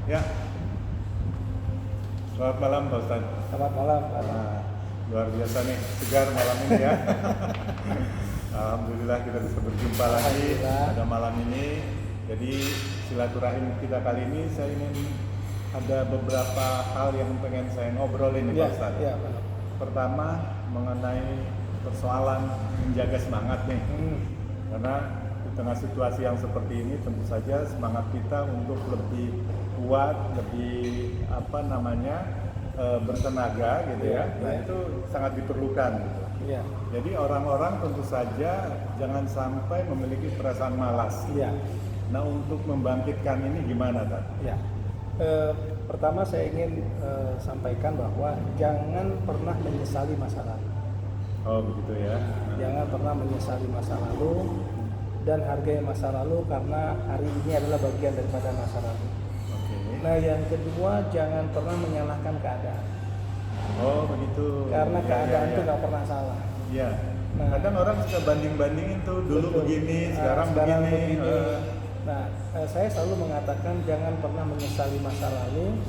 Ya, selamat malam Pak Ustadz. Selamat malam, Pak. Nah, luar biasa nih, segar malam ini ya. Alhamdulillah kita bisa berjumpa lagi pada malam ini. Jadi silaturahim kita kali ini saya ingin ada beberapa hal yang pengen saya ngobrolin nih Pak Ustadz. Ya, Pak. Pertama mengenai persoalan menjaga semangat nih. Karena di tengah situasi yang seperti ini tentu saja semangat kita untuk lebih kuat, lebih bertenaga gitu ya. Nah itu sangat diperlukan gitu. Ya. Jadi orang-orang tentu saja jangan sampai memiliki perasaan malas. Ya. Nah untuk membangkitkan ini gimana Tan? Ya. Pertama saya ingin sampaikan bahwa jangan pernah menyesali masa lalu. Oh begitu ya. Jangan pernah menyesali masa lalu dan hargai masa lalu karena hari ini adalah bagian daripada masa lalu. Nah yang kedua, jangan pernah menyalahkan keadaan. Oh begitu. Karena keadaan itu nggak pernah salah. Iya. Nah, kadang orang suka banding-bandingin tuh dulu betul. begini, sekarang begini. Nah, saya selalu mengatakan jangan pernah menyesali masa lalu,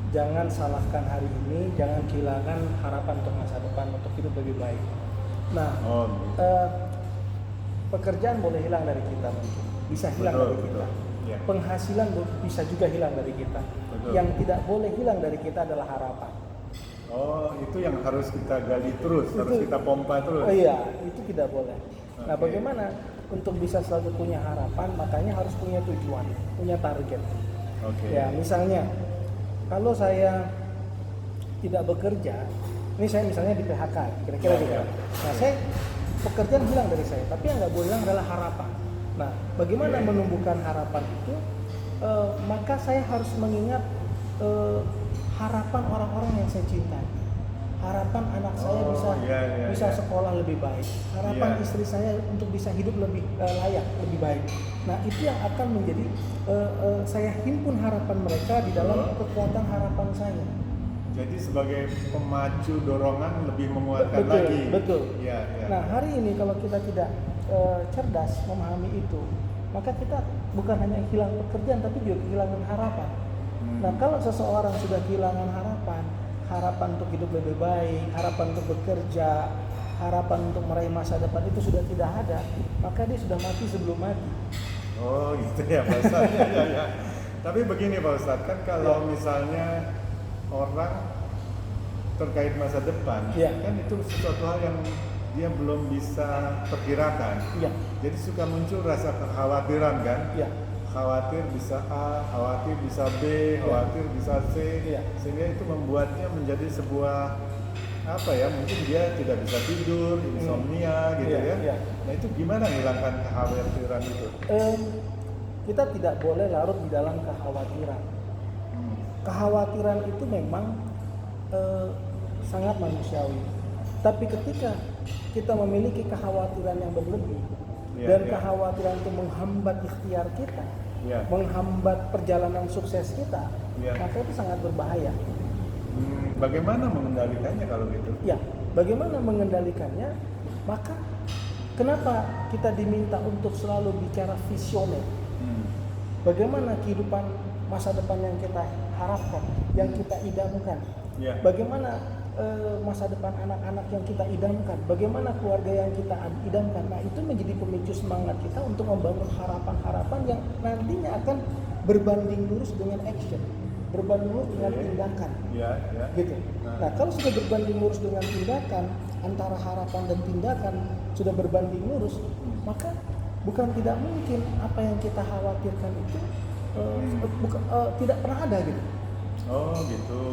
jangan salahkan hari ini, jangan kehilangan harapan untuk masa depan untuk hidup lebih baik. Nah, pekerjaan boleh hilang dari kita, bisa hilang dari kita. Ya. Penghasilan bisa juga hilang dari kita. Betul. Yang tidak boleh hilang dari kita adalah harapan. Oh, itu yang harus kita gali terus, harus kita pompa terus. Oh iya, itu tidak boleh. Okay. Nah, bagaimana untuk bisa selalu punya harapan? Makanya harus punya tujuan, punya target. Okay. Ya, misalnya kalau saya tidak bekerja, ini saya misalnya di PHK, kira-kira gitu. Ya. Nah, saya pekerjaan hilang dari saya, tapi yang nggak boleh hilang adalah harapan. Nah, bagaimana menumbuhkan harapan itu? Maka saya harus mengingat harapan orang-orang yang saya cintai. Harapan anak saya bisa sekolah lebih baik. Harapan istri saya untuk bisa hidup lebih layak, lebih baik. Nah, itu yang akan menjadi saya himpun harapan mereka di dalam kekuatan harapan saya. Jadi sebagai pemacu dorongan lebih menguatkan lagi. Betul. Ya. Nah, hari ini kalau kita tidak cerdas memahami itu, maka kita bukan hanya hilang pekerjaan tapi juga kehilangan harapan. Nah, kalau seseorang sudah kehilangan harapan untuk hidup lebih baik, harapan untuk bekerja, harapan untuk meraih masa depan itu sudah tidak ada, maka dia sudah mati sebelum mati. Oh gitu ya Pak Ustadz. ya. Tapi begini Pak Ustadz, kan kalau misalnya orang terkait masa depan, kan itu sesuatu hal yang dia belum bisa perkirakan. Jadi suka muncul rasa kekhawatiran kan? Khawatir bisa A, khawatir bisa B, khawatir bisa C, sehingga itu membuatnya menjadi sebuah mungkin dia tidak bisa tidur, insomnia gitu ya. Nah itu gimana menghilangkan kekhawatiran itu? Kita tidak boleh larut di dalam kekhawatiran. Kekhawatiran itu memang sangat manusiawi. Tapi ketika kita memiliki kekhawatiran yang berlebih dan kekhawatiran itu menghambat ikhtiar kita, menghambat perjalanan sukses kita, maka itu sangat berbahaya. Bagaimana mengendalikannya kalau gitu? Ya, bagaimana mengendalikannya? Maka kenapa kita diminta untuk selalu bicara visioner? Bagaimana kehidupan masa depan yang kita harapkan, yang kita idamkan? Bagaimana masa depan anak-anak yang kita idamkan? Bagaimana keluarga yang kita idamkan? Nah, itu menjadi pemicu semangat kita untuk membangun harapan-harapan yang nantinya akan berbanding lurus dengan action, berbanding lurus dengan tindakan. Gitu. Nah, kalau sudah berbanding lurus dengan tindakan, antara harapan dan tindakan sudah berbanding lurus, maka bukan tidak mungkin apa yang kita khawatirkan itu tidak pernah ada gitu. Oh gitu.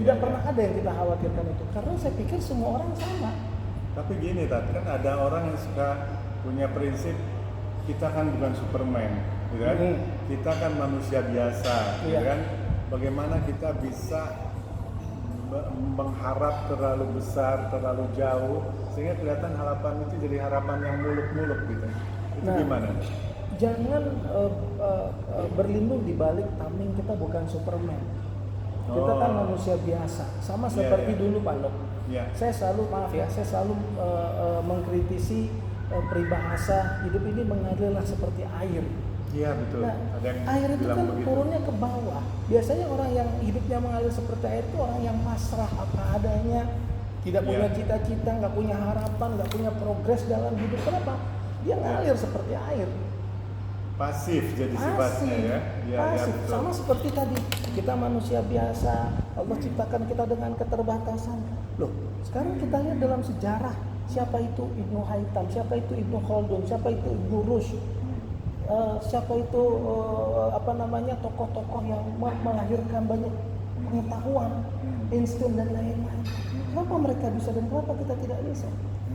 Tidak pernah ada yang kita khawatirkan itu, karena saya pikir semua orang sama. Tapi gini kan ada orang yang suka punya prinsip kita kan bukan Superman, gitu kan? Kita kan manusia biasa, gitu kan? Bagaimana kita bisa mengharap terlalu besar, terlalu jauh, sehingga kelihatan harapan itu jadi harapan yang muluk-muluk gitu. Itu gimana? Jangan berlindung di balik tameng kita bukan Superman. Kita kan manusia biasa, sama seperti dulu Pak Lok. Saya selalu mengkritisi peribahasa hidup ini mengalirlah seperti air. Iya betul. Nah, ada yang air itu bilang kan begitu. turunnya ke bawah. Biasanya orang yang hidupnya mengalir seperti air itu orang yang pasrah apa adanya, tidak punya cita-cita, nggak punya harapan, nggak punya progres dalam hidup. Kenapa? Dia ngalir seperti air. Pasif jadi sifatnya ya. Iya, Pasif. betul. Sama seperti tadi, kita manusia biasa, Allah ciptakan kita dengan keterbatasan. Loh, sekarang kita lihat dalam sejarah, siapa itu Ibnu Haytham, siapa itu Ibnu Khaldun, siapa itu Ibnu Rushd, siapa itu tokoh-tokoh yang melahirkan banyak pengetahuan, Einstein dan lain-lain. Kenapa mereka bisa dan kenapa kita tidak bisa?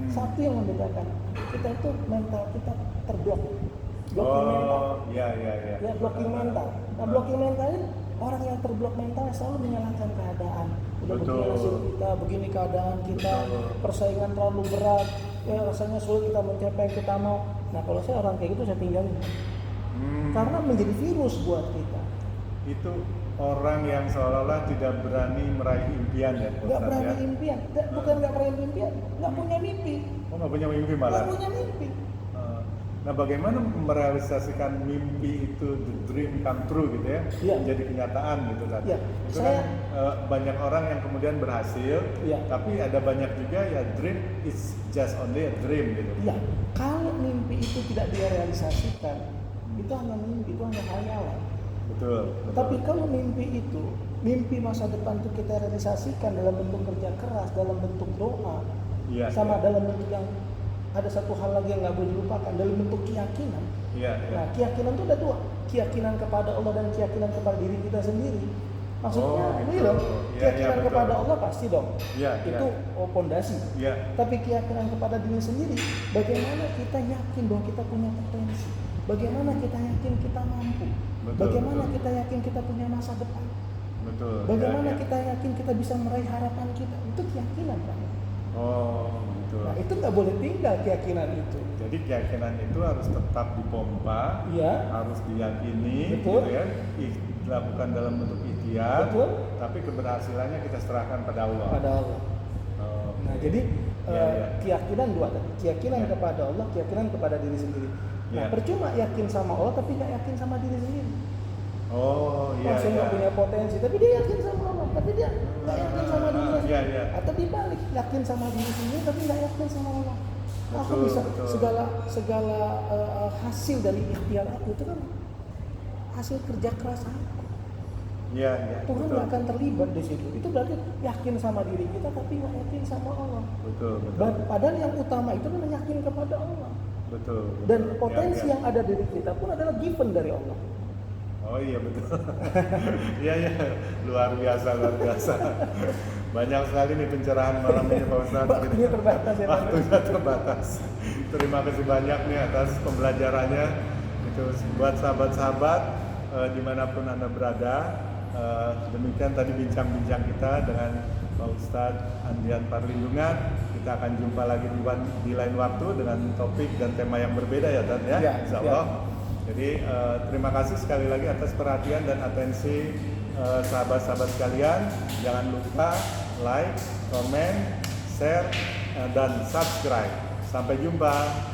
Satu yang membedakan, kita itu mental kita terblok. Blocking mental. Iya. Ya, blocking mental. Nah, blocking mental ini orang yang terblok mental selalu menyalahkan keadaan. Udah begini nasib kita, begini keadaan kita, persaingan terlalu berat, ya rasanya sulit kita mencapai yang kita mau. Nah, kalau saya orang kayak gitu saya tinggalin. Karena menjadi virus buat kita. Itu orang yang seolah-olah tidak berani meraih impian ya, Pak Nggak Ustadz, berani ya? impian, bukan nggak berani impian, nggak punya mimpi. Oh, nggak punya mimpi malah. Nggak punya mimpi. Nah, bagaimana merealisasikan mimpi itu, the dream come true gitu ya, Iya. menjadi kenyataan gitu kan? Iya. Itu Saya- kan banyak orang yang kemudian berhasil, Iya. tapi ada banyak juga ya dream is just only a dream gitu. Iya, kalau mimpi itu tidak direalisasikan, itu hanya mimpi, itu hanya khayalan. Betul. Tapi kalau mimpi itu, mimpi masa depan itu kita realisasikan dalam bentuk kerja keras, dalam bentuk doa, Iya, sama iya. dalam bentuk yang ada satu hal lagi yang nggak boleh dilupakan, dalam bentuk keyakinan. Iya. Nah, keyakinan itu ada dua, keyakinan kepada Allah dan keyakinan kepada diri kita sendiri. Maksudnya, gitu. ini loh, Iya, keyakinan betul. kepada Allah pasti dong, Iya, itu pondasi. Iya. Tapi keyakinan kepada diri sendiri, bagaimana kita yakin bahwa kita punya potensi, bagaimana kita yakin kita mampu, Betul, bagaimana betul. kita yakin kita punya masa depan, Betul. bagaimana Iya, iya. kita yakin kita bisa meraih harapan kita, itu keyakinan Pak. Oh, betul. Nah, itu nggak boleh tinggal keyakinan itu. Jadi keyakinan itu harus tetap dipompa, Iya. harus diyakini, Betul. gitu ya, dilakukan dalam bentuk ikhtiar, Betul. tapi keberhasilannya kita serahkan pada Allah. Pada Allah. Oh, Nah, jadi Iya, iya. keyakinan dua tadi, keyakinan Iya. kepada Allah, keyakinan kepada diri sendiri. Nah, Iya. percuma yakin sama Allah tapi nggak yakin sama diri sendiri. Oh, iya. Saya nggak Iya. punya potensi, tapi dia yakin sama Allah, tapi dia nggak yakin sama dirinya Iya, sendiri. iya. Atau dibalik, yakin sama diri sendiri tapi nggak yakin sama Allah. Aku Betul, bisa betul. segala hasil dari ikhtiar aku itu kan hasil kerja keras aku. Iya, iya. Tuhan Betul. nggak akan terlibat di situ. Itu berarti yakin sama diri kita tapi nggak yakin sama Allah. Betul, betul. Padahal yang utama itu adalah yakin kepada Allah. Betul. Dan betul. potensi Iya, iya. yang ada di diri kita pun adalah given dari Allah. Oh iya betul. Iya iya, luar biasa. Banyak sekali nih pencerahan malam ini Pak Ustadz. Waktunya terbatas ya, Pak. Waktunya terbatas. Terima kasih banyak nih atas pembelajarannya. Itu buat sahabat-sahabat dimanapun Anda berada. Demikian tadi bincang-bincang kita dengan Pak Ustadz Andrian Parlindungan. Kita akan jumpa lagi di lain waktu dengan topik dan tema yang berbeda ya Tad ya. Ya, Insya Allah. Jadi terima kasih sekali lagi atas perhatian dan atensi sahabat-sahabat sekalian. Jangan lupa like, komen, share, dan subscribe. Sampai jumpa.